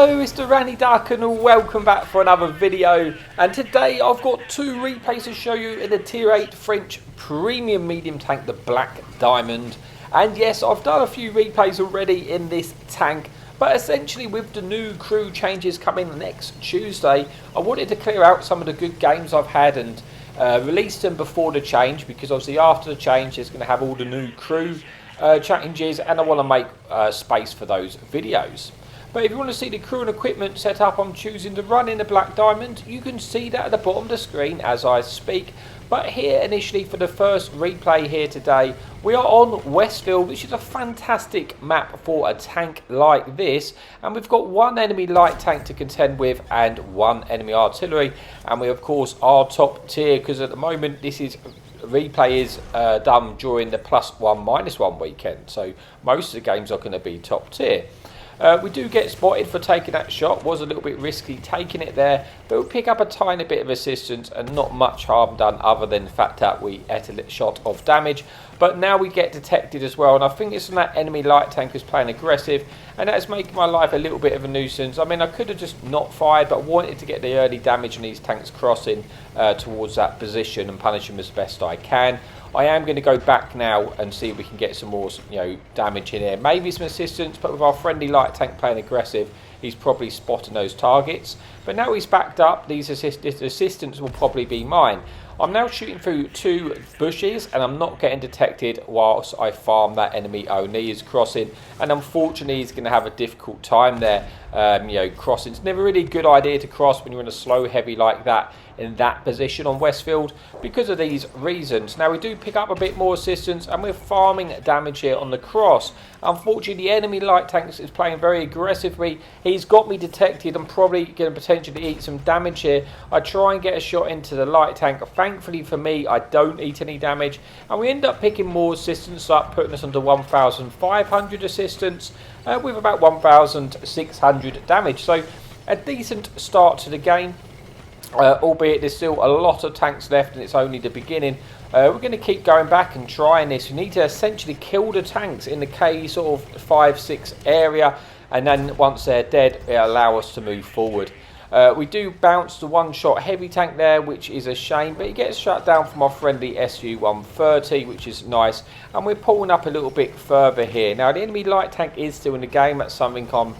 Hello, it's the Ranny Duck and welcome back for another video. And today I've got two replays to show you in the Tier 8 French Premium Medium Tank, the Black Diamond. And yes, I've done a few replays already in this tank, but essentially with the new crew changes coming next Tuesday, I wanted to clear out some of the good games I've had and release them before the change, because obviously after the change it's going to have all the new crew changes and I want to make space for those videos. But if you want to see the crew and equipment set up, I'm choosing to run in the Black Diamond. You can see that at the bottom of the screen as I speak. But here initially for the first replay here today, we are on Westfield, which is a fantastic map for a tank like this. And we've got one enemy light tank to contend with and one enemy artillery. And we of course are top tier, because at the moment this is replay is done during the +1 -1 weekend. So most of the games are going to be top tier. We do get spotted for taking that shot. Was a little bit risky taking it there, but we pick up a tiny bit of assistance and not much harm done other than the fact that we ate a shot of damage. But now we get detected as well, and I think it's from that enemy light tank who's playing aggressive, and that's making my life a little bit of a nuisance. I mean, I could have just not fired, but I wanted to get the early damage on these tanks crossing towards that position and punish them as best I can. I am going to go back now and see if we can get some more, damage in here. Maybe some assistance, but with our friendly light tank playing aggressive, he's probably spotting those targets. But now he's backed up, these assistance will probably be mine. I'm now shooting through two bushes and I'm not getting detected whilst I farm that enemy only is crossing, and unfortunately he's going to have a difficult time there. Crossing, it's never really a good idea to cross when you're in a slow heavy like that in that position on Westfield because of these reasons. Now we do pick up a bit more assistance and we're farming damage here on the cross. Unfortunately the enemy light tank is playing very aggressively. He's got me detected. I'm probably going to potentially eat some damage here. I try and get a shot into the light tank. Thankfully for me I don't eat any damage, and we end up picking more assistance up, putting us under 1,500 assistance with about 1,600 damage. So a decent start to the game. Albeit there's still a lot of tanks left and it's only the beginning. We're going to keep going back and trying this. We need to essentially kill the tanks in the K sort of 5-6 area, and then once they're dead it'll allow us to move forward. We do bounce the one-shot heavy tank there, which is a shame, but it gets shut down from our friendly SU-130, which is nice, and we're pulling up a little bit further here. Now the enemy light tank is still in the game. That's something I'm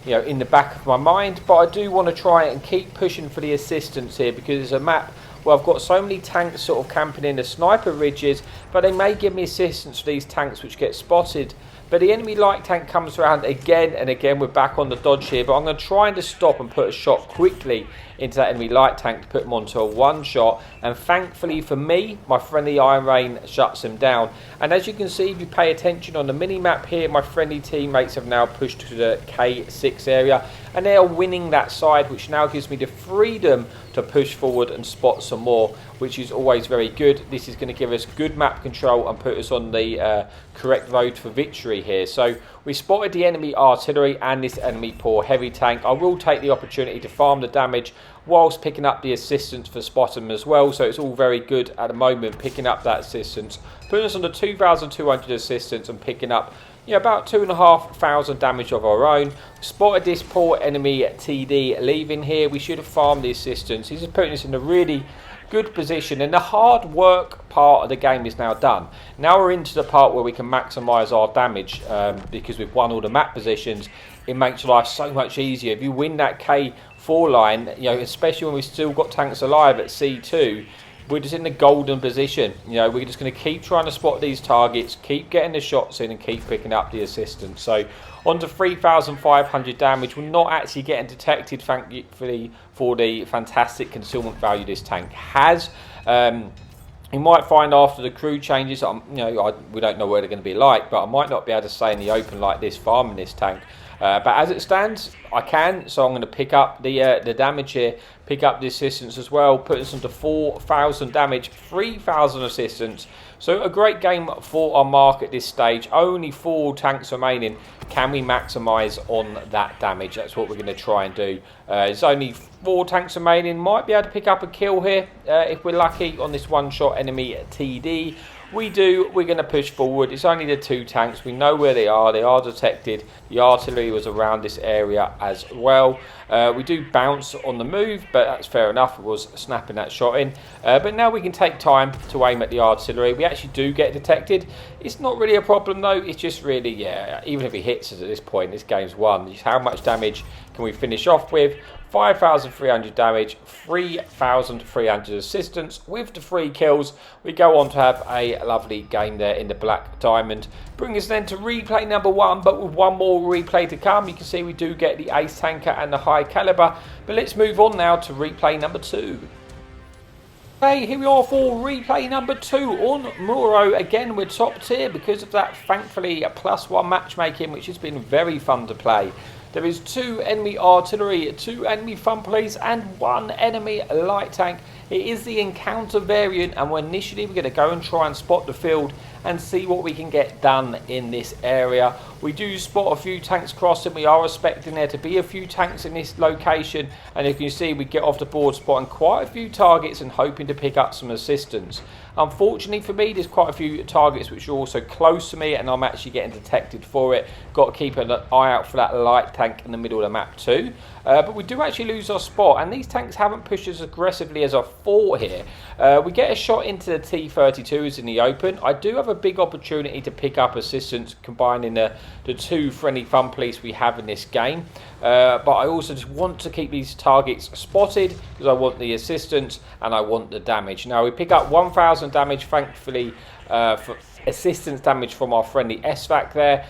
in the back of my mind, but I do want to try and keep pushing for the assistance here, because it's a map where I've got so many tanks sort of camping in the sniper ridges, but they may give me assistance for these tanks which get spotted. But the enemy light tank comes around again and again. We're back on the dodge here, but I'm going to try and just stop and put a shot quickly into that enemy light tank to put him onto a one shot, and thankfully for me my friendly Iron Rain shuts him down. And as you can see, if you pay attention on the mini map here, my friendly teammates have now pushed to the K6 area and they are winning that side, which now gives me the freedom to push forward and spot some more, which is always very good. This is going to give us good map control and put us on the correct road for victory here. So we spotted the enemy artillery and this enemy poor heavy tank. I will take the opportunity to farm the damage whilst picking up the assistance for spotting them as well. So it's all very good at the moment, picking up that assistance, putting us on the 2,200 assistance and picking up about 2,500 damage of our own. Spotted this poor enemy TD leaving here. We should have farmed the assistance. He's just putting us in a really good position, and the hard work part of the game is now done. Now we're into the part where we can maximise our damage, because we've won all the map positions. It makes life so much easier. If you win that K4 line, especially when we've still got tanks alive at C2, we're just in the golden position. We're just going to keep trying to spot these targets, keep getting the shots in and keep picking up the assistance. So on to 3,500 damage. We're not actually getting detected, thankfully, for the fantastic concealment value this tank has. You might find after the crew changes, we don't know what they're going to be like, but I might not be able to stay in the open like this farming this tank. But as it stands, I can, so I'm going to pick up the damage here, pick up the assistance as well, put us into 4,000 damage, 3,000 assistance. So a great game for our mark at this stage. Only 4 tanks remaining. Can we maximise on that damage? That's what we're going to try and do. There's only 4 tanks remaining. Might be able to pick up a kill here if we're lucky on this one-shot enemy TD. we're going to push forward. It's only the 2 tanks. We know where they are detected. The artillery was around this area as well. We do bounce on the move, but that's fair enough. It was snapping that shot in. But now we can take time to aim at the artillery. We actually do get detected. It's not really a problem though. It's just really, yeah, even if he hits us at this point, this game's won. How much damage can we finish off with? 5,300 damage, 3,300 assistance. With the 3 kills, we go on to have a lovely game there in the Black Diamond. Bring us then to replay number 1, but with one more replay to come. You can see we do get the Ace Tanker and the High Caliber. But let's move on now to replay number 2. Okay, here we are for replay number 2 on Morrow. Again, we're top tier because of that, thankfully, +1 matchmaking, which has been very fun to play. There is 2 enemy artillery, 2 enemy fun police, and 1 enemy light tank. It is the encounter variant, and initially we're going to go and try and spot the field and see what we can get done in this area. We do spot a few tanks crossing. We are expecting there to be a few tanks in this location, and if you see, we get off the board spotting quite a few targets and hoping to pick up some assistance. Unfortunately for me, there's quite a few targets which are also close to me, and I'm actually getting detected for it. Got to keep an eye out for that light tank in the middle of the map too. But we do actually lose our spot, and these tanks haven't pushed as aggressively as I thought here. We get a shot into the T-32s in the open. I do have a big opportunity to pick up assistance combining the 2 friendly fun police we have in this game. But I also just want to keep these targets spotted because I want the assistance and I want the damage. Now we pick up 1,000 damage, thankfully, for assistance damage from our friendly SVAC there.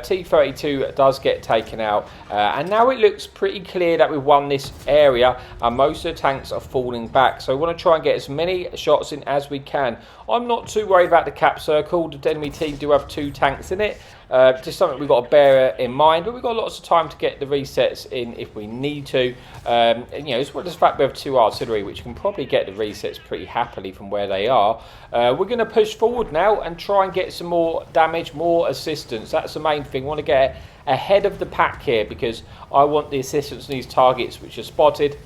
T-32 does get taken out, and now it looks pretty clear that we've won this area and most of the tanks are falling back, so we want to try and get as many shots in as we can. I'm not too worried about the cap circle. The enemy team do have 2 tanks in it. Just something we've got to bear in mind, but we've got lots of time to get the resets in if we need to. And, you know, as well as the fact we have 2 artillery, which can probably get the resets pretty happily from where they are. We're going to push forward now and try and get some more damage, more assistance. That's the main thing. We want to get ahead of the pack here because I want the assistance on these targets which are spotted.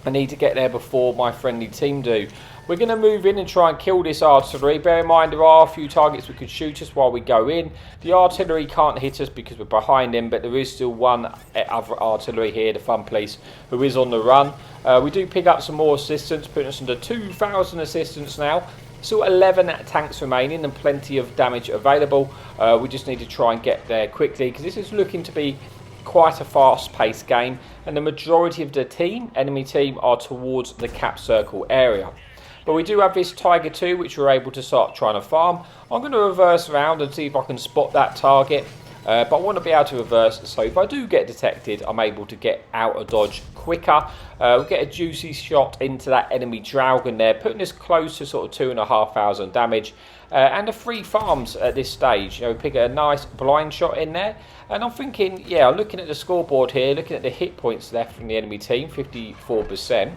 I need to get there before my friendly team do. We're going to move in and try and kill this artillery. Bear in mind there are a few targets that could shoot us while we go in. The artillery can't hit us because we're behind him, but there is still 1 other artillery here, the fun police, who is on the run. We do pick up some more assistance, putting us under 2,000 assistance now. Still 11 tanks remaining and plenty of damage available. We just need to try and get there quickly because this is looking to be quite a fast-paced game, and the majority of the enemy team, are towards the cap circle area. But we do have this Tiger 2 which we're able to start trying to farm. I'm going to reverse around and see if I can spot that target. But I want to be able to reverse, so if I do get detected, I'm able to get out of dodge quicker. We'll get a juicy shot into that enemy Dragon there, putting us close to sort of 2,500 damage. And the 3 farms at this stage. You know, we pick a nice blind shot in there. And I'm thinking, yeah, looking at the scoreboard here, looking at the hit points left from the enemy team, 54%. And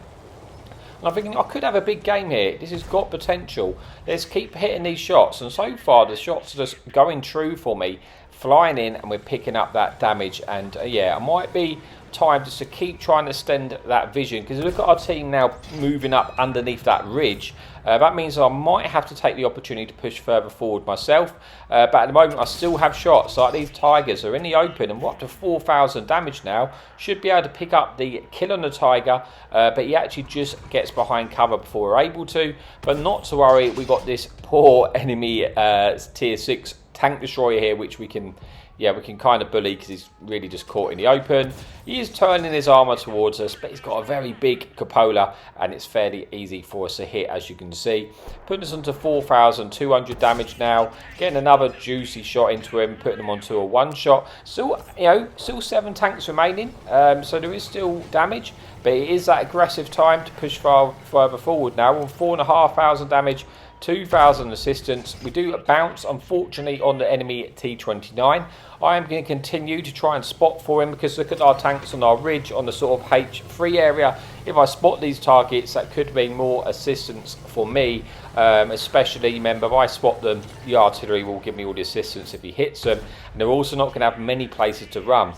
I'm thinking, I could have a big game here. This has got potential. Let's keep hitting these shots. And so far, the shots are just going true for me. Flying in, and we're picking up that damage. And yeah, it might be time just to keep trying to extend that vision. Because look at our team now moving up underneath that ridge. That means I might have to take the opportunity to push further forward myself. But at the moment, I still have shots. Like these Tigers are in the open, and we're up to 4,000 damage now. Should be able to pick up the kill on the Tiger. But he actually just gets behind cover before we're able to. But not to worry, we got this poor enemy tier 6 tank destroyer here, which we can kind of bully because he's really just caught in the open. He is turning his armour towards us, but he's got a very big cupola, and it's fairly easy for us to hit, as you can see. Putting us onto 4,200 damage now. Getting another juicy shot into him, putting him onto a 1-shot. Still, still 7 tanks remaining, so there is still damage, but it is that aggressive time to push further forward now. On 4,500 damage. 2,000 assistance. We do bounce, unfortunately, on the enemy T-29. I am going to continue to try and spot for him because look at our tanks on our ridge on the sort of H3 area. If I spot these targets, that could mean more assistance for me, especially, remember, if I spot them, the artillery will give me all the assistance if he hits them, and they're also not going to have many places to run.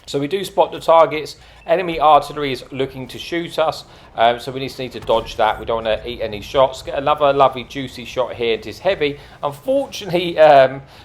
So we do spot the targets. Enemy artillery is looking to shoot us, so we need to dodge that. We don't want to eat any shots. Get another lovely juicy shot here. It is heavy. Unfortunately,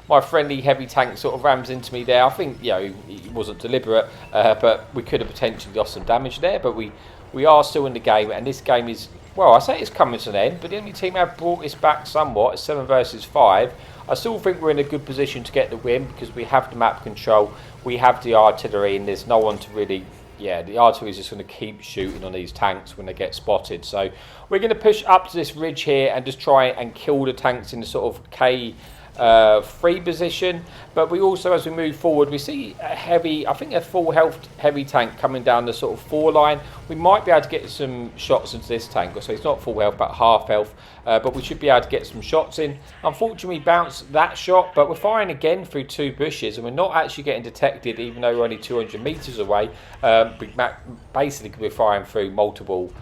my friendly heavy tank sort of rams into me there. I think, you know, it wasn't deliberate, but we could have potentially lost some damage there. But we are still in the game, and this game is, well, I say it's coming to an end, but the enemy team have brought this back somewhat. It's 7 versus 5. I still think we're in a good position to get the win because we have the map control, we have the artillery, and there's no one to really, yeah, the artillery is just going to keep shooting on these tanks when they get spotted. So we're going to push up to this ridge here and just try and kill the tanks in the sort of K3 position. But we also, as we move forward, we see a heavy, I think a full health heavy tank coming down the sort of 4 line. We might be able to get some shots into this tank, so it's not full health but half health, but we should be able to get some shots in. Unfortunately, we bounced that shot, but we're firing again through 2 bushes, and we're not actually getting detected even though we're only 200 meters away. Basically we're firing through multiple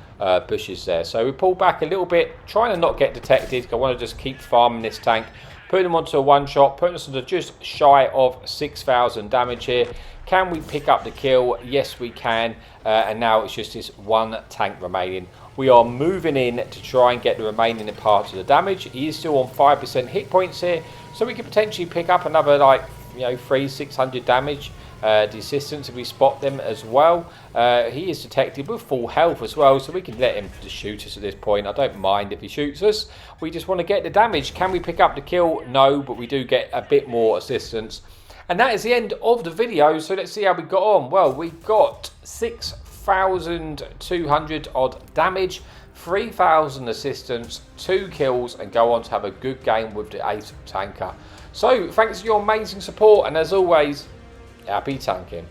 bushes there, so we pull back a little bit, trying to not get detected. I want to just keep farming this tank, putting them onto a 1-shot, putting us into just shy of 6,000 damage here. Can we pick up the kill? Yes, we can. And now it's just this 1 tank remaining. We are moving in to try and get the remaining parts of the damage. He is still on 5% hit points here, so we could potentially pick up another, like, you know, 300-600 damage. The assistants, if we spot them as well. He is detected with full health as well, so we can let him just shoot us at this point. I don't mind if he shoots us. We just want to get the damage. Can we pick up the kill? No, but we do get a bit more assistance. And that is the end of the video, so let's see how we got on. Well, we got 6,200 odd damage, 3,000 assistance, 2 kills, and go on to have a good game with the Ace Tanker. So, thanks for your amazing support, and as always, happy tanking.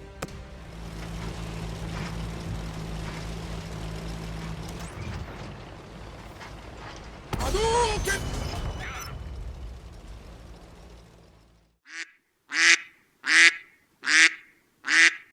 Hadouken!